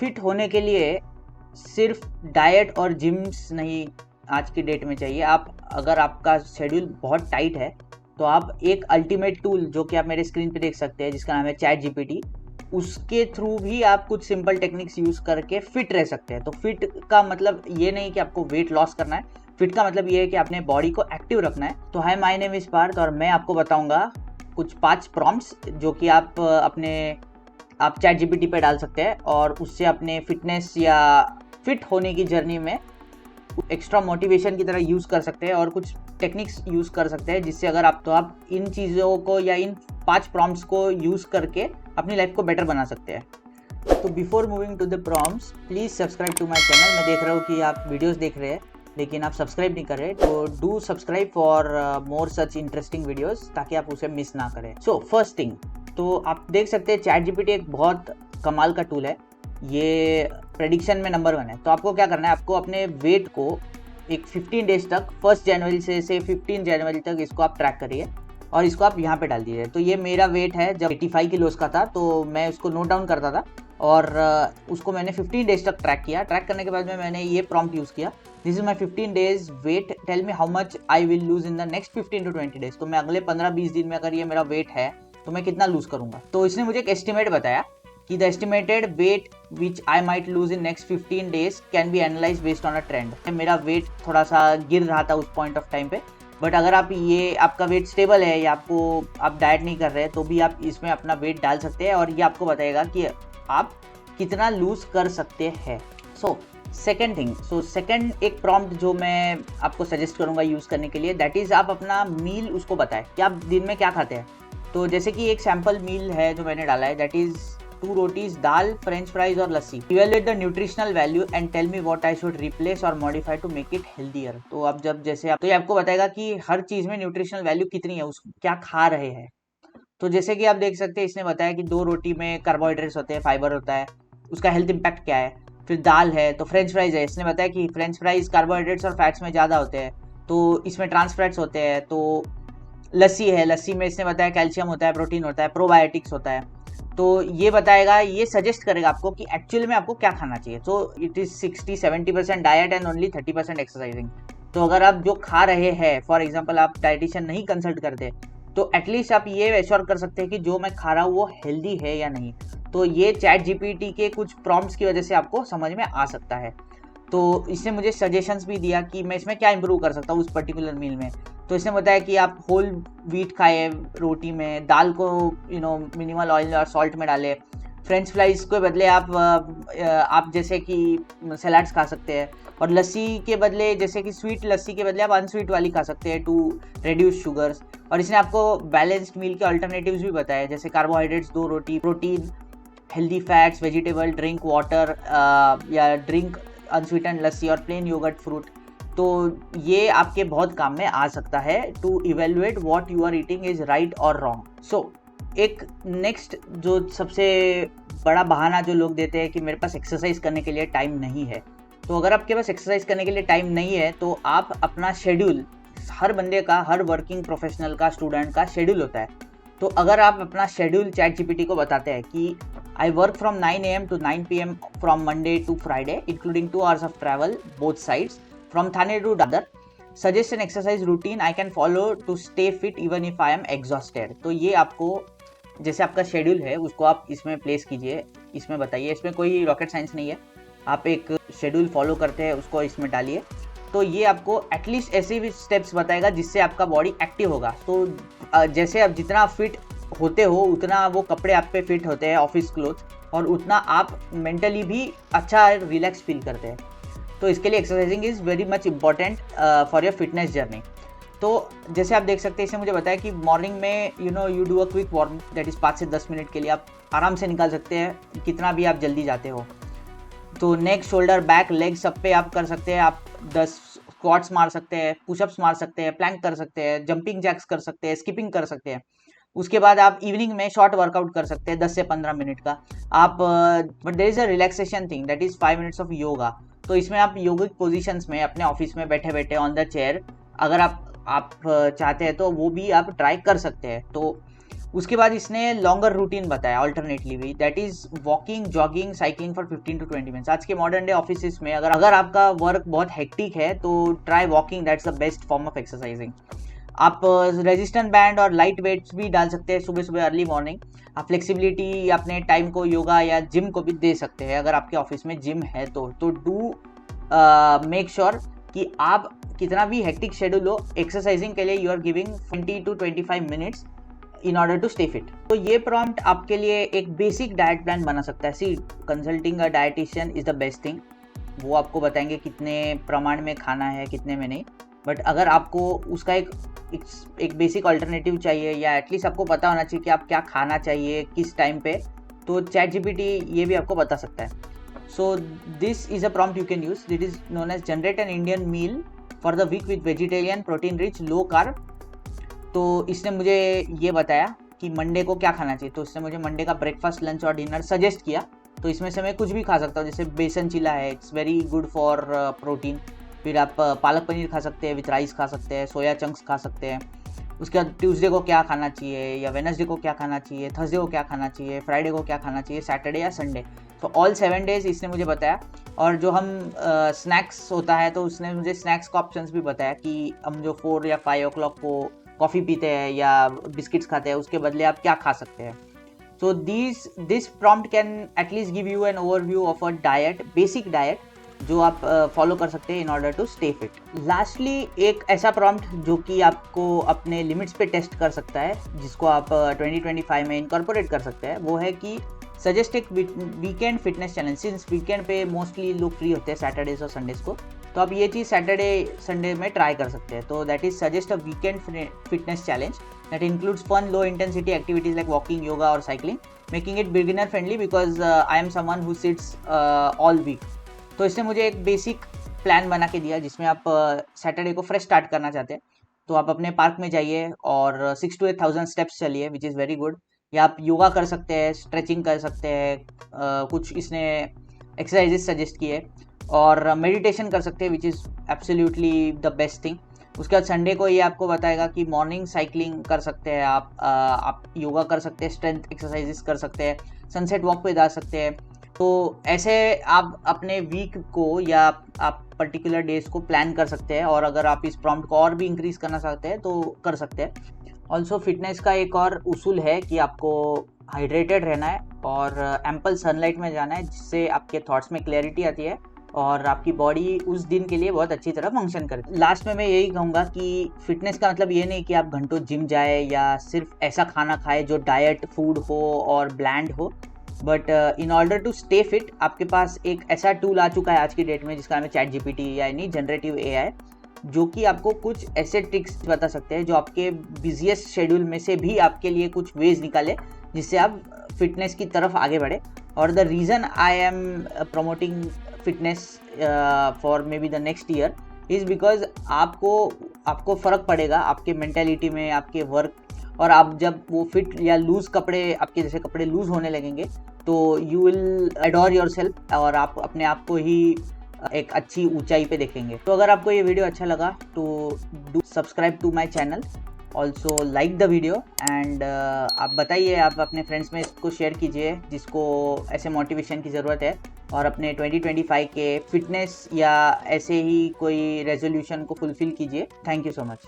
Fit होने के लिए सिर्फ डाइट और जिम्स नहीं आज की डेट में चाहिए। आप अगर आपका शेड्यूल बहुत टाइट है तो आप एक अल्टीमेट टूल जो कि आप मेरे स्क्रीन पे देख सकते हैं जिसका नाम है चैट जीपीटी, उसके थ्रू भी आप कुछ सिंपल टेक्निक्स यूज़ करके फिट रह सकते हैं। तो फिट का मतलब ये नहीं कि आपको वेट लॉस करना है, फिट का मतलब ये है कि अपने बॉडी को एक्टिव रखना है। तो हाय, माय नेम इज़ पार्थ और मैं आपको बताऊंगा कुछ 5 प्रॉम्प्ट्स जो कि आप चैट जीपीटी पे डाल सकते हैं और उससे अपने फिटनेस या फिट होने की जर्नी में एक्स्ट्रा मोटिवेशन की तरह यूज़ कर सकते हैं और कुछ टेक्निक्स यूज़ कर सकते हैं जिससे अगर आप इन चीज़ों को या इन 5 प्रॉम्प्ट्स को यूज़ करके अपनी लाइफ को बेटर बना सकते हैं। तो before moving to the prompts, please subscribe to my channel. मैं देख रहा हूँ कि आप वीडियोस देख रहे हैं लेकिन आप सब्सक्राइब नहीं कर रहे, तो do subscribe for more such interesting videos ताकि आप उसे मिस ना करें। सो फर्स्ट थिंग, तो आप देख सकते हैं चैट जीपीटी एक बहुत कमाल का टूल है, ये प्रेडिक्शन में नंबर 1 है। तो आपको क्या करना है, आपको अपने वेट को एक 15 डेज तक 1 जनवरी से 15 जनवरी तक इसको आप ट्रैक करिए और इसको आप यहाँ पे डाल दीजिए। तो ये मेरा वेट है जब 85 किलोज का था, तो मैं उसको नोट डाउन करता था और उसको मैंने 15 डेज तक ट्रैक किया। ट्रैक करने के बाद में मैंने ये प्रॉम्प्ट यूज़ किया, this is my 15 days weight, tell me how much I will lose in the next 15 to 20 days. तो मैं अगले 15-20 दिन में अगर ये मेरा वेट है तो मैं कितना लूज करूंगा। तो इसने मुझे एक एस्टिमेट बताया कि the estimated weight which I might lose in next 15 days can be analyse based on a trend. मेरा वेट थोड़ा सा गिर रहा था उस पॉइंट ऑफ टाइम पे, बट अगर आपका वेट स्टेबल है या आप डाइट नहीं कर रहे तो भी आप इसमें अपना वेट डाल सकते हैं और ये आपको बताएगा कि आप कितना लूज कर सकते हैं। सेकंड एक प्रॉम्प्ट जो मैं आपको सजेस्ट करूंगा यूज़ करने के लिए, दैट इज़ आप अपना मील उसको बताएं कि आप दिन में क्या खाते हैं। तो जैसे कि एक सैम्पल मील है जो मैंने डाला है, that is 2 rotis, dal, French fries और lassi. Evaluate the nutritional value and tell me what I should replace और modify to make it healthier. तो अब तो ये आपको बताएगा कि हर चीज़ में न्यूट्रिशनल वैल्यू कितनी है, उस क्या खा रहे हैं। तो जैसे कि आप देख सकते हैं, इसने बताया कि 2 रोटी में कार्बोहाइड्रेट्स होते हैं, फाइबर होता है, उसका हेल्थ इंपैक्ट क्या है। फिर दाल है तो फ्रेंच फ्राइज है, इसने बताया कि फ्रेंच फ्राइज कार्बोहाइड्रेट्स और फैट्स में ज़्यादा होते हैं तो इसमें ट्रांस फैट्स होते हैं। तो लस्सी है, लस्सी में इसने बताया कैल्शियम होता है, प्रोटीन होता है, प्रोबायोटिक्स होता है। तो ये बताएगा, ये सजेस्ट करेगा आपको कि एक्चुअल में आपको क्या खाना चाहिए। तो it is 60-70% diet and only 30% exercising. तो अगर आप जो खा रहे हैं, फॉर एग्जाम्पल आप डाइटिशियन नहीं कंसल्ट करते, तो एटलीस्ट आप ये एश्योर कर सकते हैं कि जो मैं खा रहा हूँ वो हेल्दी है या नहीं। तो ये चैट जीपीटी के कुछ प्रॉम्प्ट्स की वजह से आपको समझ में आ सकता है। तो इसने मुझे सजेशंस भी दिया कि मैं इसमें क्या इंप्रूव कर सकता हूँ उस पर्टिकुलर मील में। तो इसने बताया कि आप होल व्हीट खाए रोटी में, दाल को मिनिमल ऑयल और सॉल्ट में डालें, फ्रेंच फ्राइज के बदले आप जैसे कि सलाड्स खा सकते हैं, और लस्सी के बदले जैसे कि स्वीट लस्सी के बदले आप अनस्वीट वाली खा सकते हैं टू रिड्यूस शुगर्स। और इसने आपको बैलेंस्ड मील के अल्टरनेटिव्स भी बताया, जैसे carbohydrates 2 roti, protein, healthy fats, vegetable, drink water या ड्रिंक अनस्वीटेंड लस्सी और प्लेन योगर्ट फ्रूट। तो ये आपके बहुत काम में आ सकता है to evaluate what you are eating is right और रॉन्ग। सो एक नेक्स्ट जो सबसे बड़ा बहाना जो लोग देते हैं कि मेरे पास एक्सरसाइज करने के लिए टाइम नहीं है। तो अगर आपके पास एक्सरसाइज करने के लिए टाइम नहीं है तो आप अपना शेड्यूल, हर बंदे का, हर वर्किंग प्रोफेशनल का, स्टूडेंट का शेड्यूल होता है। तो अगर आप अपना शेड्यूल चैट जीपीटी को बताते हैं कि I work from 9 AM to 9 PM from Monday to Friday including 2 hours of travel both sides from Thane to Dadar, suggest an exercise routine I can follow to stay fit even if I am exhausted. तो ये आपको, जैसे आपका schedule है उसको आप इसमें place कीजिए, इसमें बताइए, इसमें कोई रॉकेट साइंस नहीं है, आप एक शेड्यूल फॉलो करते हैं उसको इसमें डालिए। तो ये आपको एटलीस्ट ऐसे भी स्टेप्स बताएगा जिससे आपका बॉडी एक्टिव होगा। तो जैसे आप जितना फिट होते हो उतना वो कपड़े आप पे फिट होते हैं, ऑफिस क्लोथ, और उतना आप मेंटली भी अच्छा रिलैक्स फील करते हैं। तो इसके लिए exercising is very much important for your fitness journey. तो जैसे आप देख सकते हैं, इसने मुझे बताया कि मॉर्निंग में you do a quick warm, that is 5 से 10 मिनट के लिए आप आराम से निकाल सकते हैं कितना भी आप जल्दी जाते हो। तो नेक, शोल्डर, बैक, लेग सब पे आप कर सकते हैं। आप 10 स्क्वाट्स मार सकते हैं, पुशअप्स मार सकते हैं, प्लैंक कर सकते हैं, जंपिंग जैक्स कर सकते हैं, स्किपिंग कर सकते हैं। उसके बाद आप इवनिंग में शॉर्ट वर्कआउट कर सकते हैं 10 से 15 मिनट का। आप but there is a relaxation thing, that is 5 minutes of yoga. तो इसमें आप योगिक पोजीशंस में अपने ऑफिस में बैठे बैठे ऑन द चेयर, अगर आप चाहते हैं तो वो भी आप ट्राई कर सकते हैं। तो उसके बाद इसने लॉन्गर रूटीन बताया ऑल्टरनेटली भी, that is walking, jogging, cycling for 15 to 20 minutes. आज के मॉडर्न डे ऑफिस में अगर आपका वर्क बहुत हेक्टिक है तो try walking, that's the best form of exercising. आप रेजिस्टेंट बैंड और लाइट वेट्स भी डाल सकते हैं सुबह सुबह अर्ली मॉर्निंग। आप फ्लेक्सिबिलिटी अपने टाइम को योगा या जिम को भी दे सकते हैं अगर आपके ऑफिस में जिम है तो डू मेक श्योर कि आप कितना भी हेक्टिक शेड्यूल हो, एक्सरसाइजिंग के लिए you are giving 20 to 25 minutes in order to stay fit. तो ये प्रॉम्प्ट आपके लिए एक बेसिक डाइट प्लान बना सकता है। See, consulting a dietitian is the best thing. वो आपको बताएंगे कितने प्रमाण में खाना है, कितने में नहीं। बट अगर आपको उसका एक बेसिक अल्टरनेटिव चाहिए, या एटलीस्ट आपको पता होना चाहिए कि आप क्या खाना चाहिए किस टाइम पे, तो चैट जीपीटी ये भी आपको बता सकता है। So this is a prompt you can use, it is known as generate an Indian meal for the week with vegetarian, protein rich, low carb. तो इसने मुझे ये बताया कि मंडे को क्या खाना चाहिए। तो इसने मुझे मंडे का ब्रेकफास्ट, लंच और डिनर सजेस्ट किया। तो इसमें से मैं कुछ भी खा सकता हूँ, जैसे बेसन चिला है, it's very good for protein. फिर आप पालक पनीर खा सकते हैं, विथ राइस खा सकते हैं, सोया चंक्स खा सकते हैं। उसके बाद ट्यूसडे को क्या खाना चाहिए, या वेडनेसडे को क्या खाना चाहिए, थर्सडे को क्या खाना चाहिए, फ्राइडे को क्या खाना चाहिए, सैटरडे या संडे। तो ऑल 7 डेज इसने मुझे बताया। और जो हम स्नैक्स होता है, तो उसने मुझे स्नैक्स का ऑप्शंस भी बताया कि हम जो 4 या 5 o'clock को कॉफ़ी पीते हैं या बिस्किट्स खाते हैं, उसके बदले आप क्या खा सकते हैं। So this prompt can at least give you an overview of a diet, basic diet जो आप फॉलो कर सकते हैं in order to stay fit. Lastly एक ऐसा प्रॉम्प्ट जो कि आपको अपने लिमिट्स पे टेस्ट कर सकता है, जिसको आप 2025 में इनकॉर्पोरेट कर सकते हैं, वो है कि सजेस्ट एक weekend fitness challenge. Since weekend पे मोस्टली लोग फ्री होते हैं सैटरडेज और संडेज को, तो आप ये चीज़ सैटरडे संडे में ट्राई कर सकते हैं। तो that is suggest a weekend fitness challenge that includes fun low intensity activities like walking, yoga और cycling, making it beginner friendly because I am someone who sits all week. तो इसने मुझे एक बेसिक प्लान बना के दिया, जिसमें आप सैटरडे को फ्रेश स्टार्ट करना चाहते हैं तो आप अपने पार्क में जाइए और 6 to 8,000 स्टेप्स चलिए, विच इज़ वेरी गुड। या आप योगा कर सकते हैं, स्ट्रेचिंग कर सकते हैं, कुछ इसने एक्सरसाइजेस सजेस्ट किए, और मेडिटेशन कर सकते हैं, which is absolutely the best thing. उसके बाद संडे को ये आपको बताएगा कि मॉर्निंग साइकिलिंग कर सकते हैं आप योगा कर सकते हैं, स्ट्रेंथ एक्सरसाइजेस कर सकते हैं, सनसेट वॉक पे जा सकते हैं। तो ऐसे आप अपने वीक को या आप पर्टिकुलर डेज को प्लान कर सकते हैं, और अगर आप इस प्रॉम्प्ट को और भी इंक्रीज करना चाहते हैं तो कर सकते हैं। ऑल्सो फिटनेस का एक और उसूल है कि आपको हाइड्रेटेड रहना है और एम्पल सनलाइट में जाना है, जिससे आपके थॉट्स में क्लैरिटी आती है और आपकी बॉडी उस दिन के लिए बहुत अच्छी तरह फंक्शन करती है। लास्ट में मैं यही कहूँगा कि फिटनेस का मतलब ये नहीं कि आप घंटों जिम जाए या सिर्फ ऐसा खाना खाए जो डाइट फूड हो और ब्लैंड हो, but in order to stay fit आपके पास एक ऐसा टूल आ चुका है आज की डेट में, जिसका नाम है चैट जीपीटी, यानी जनरेटिव एआई, जो कि आपको कुछ ऐसे ट्रिक्स बता सकते हैं जो आपके बिजिएस्ट शेड्यूल में से भी आपके लिए कुछ वेज निकाले, जिससे आप फिटनेस की तरफ आगे बढ़े। और the reason I am promoting fitness for may be the next year is because आपको फ़र्क पड़ेगा आपके मेंटेलिटी में, आपके वर्क, और आप जब वो फिट या लूज़ कपड़े, आपके जैसे कपड़े लूज़ होने लगेंगे, तो you will adore your self, और आप अपने आप को ही एक अच्छी ऊंचाई पे देखेंगे। तो अगर आपको ये वीडियो अच्छा लगा तो do subscribe to my channel, also like the video, and आप बताइए, आप अपने फ्रेंड्स में इसको शेयर कीजिए जिसको ऐसे मोटिवेशन की ज़रूरत है, और अपने 2025 के फिटनेस या ऐसे ही कोई रेजोल्यूशन को फुलफिल कीजिए। Thank you so much.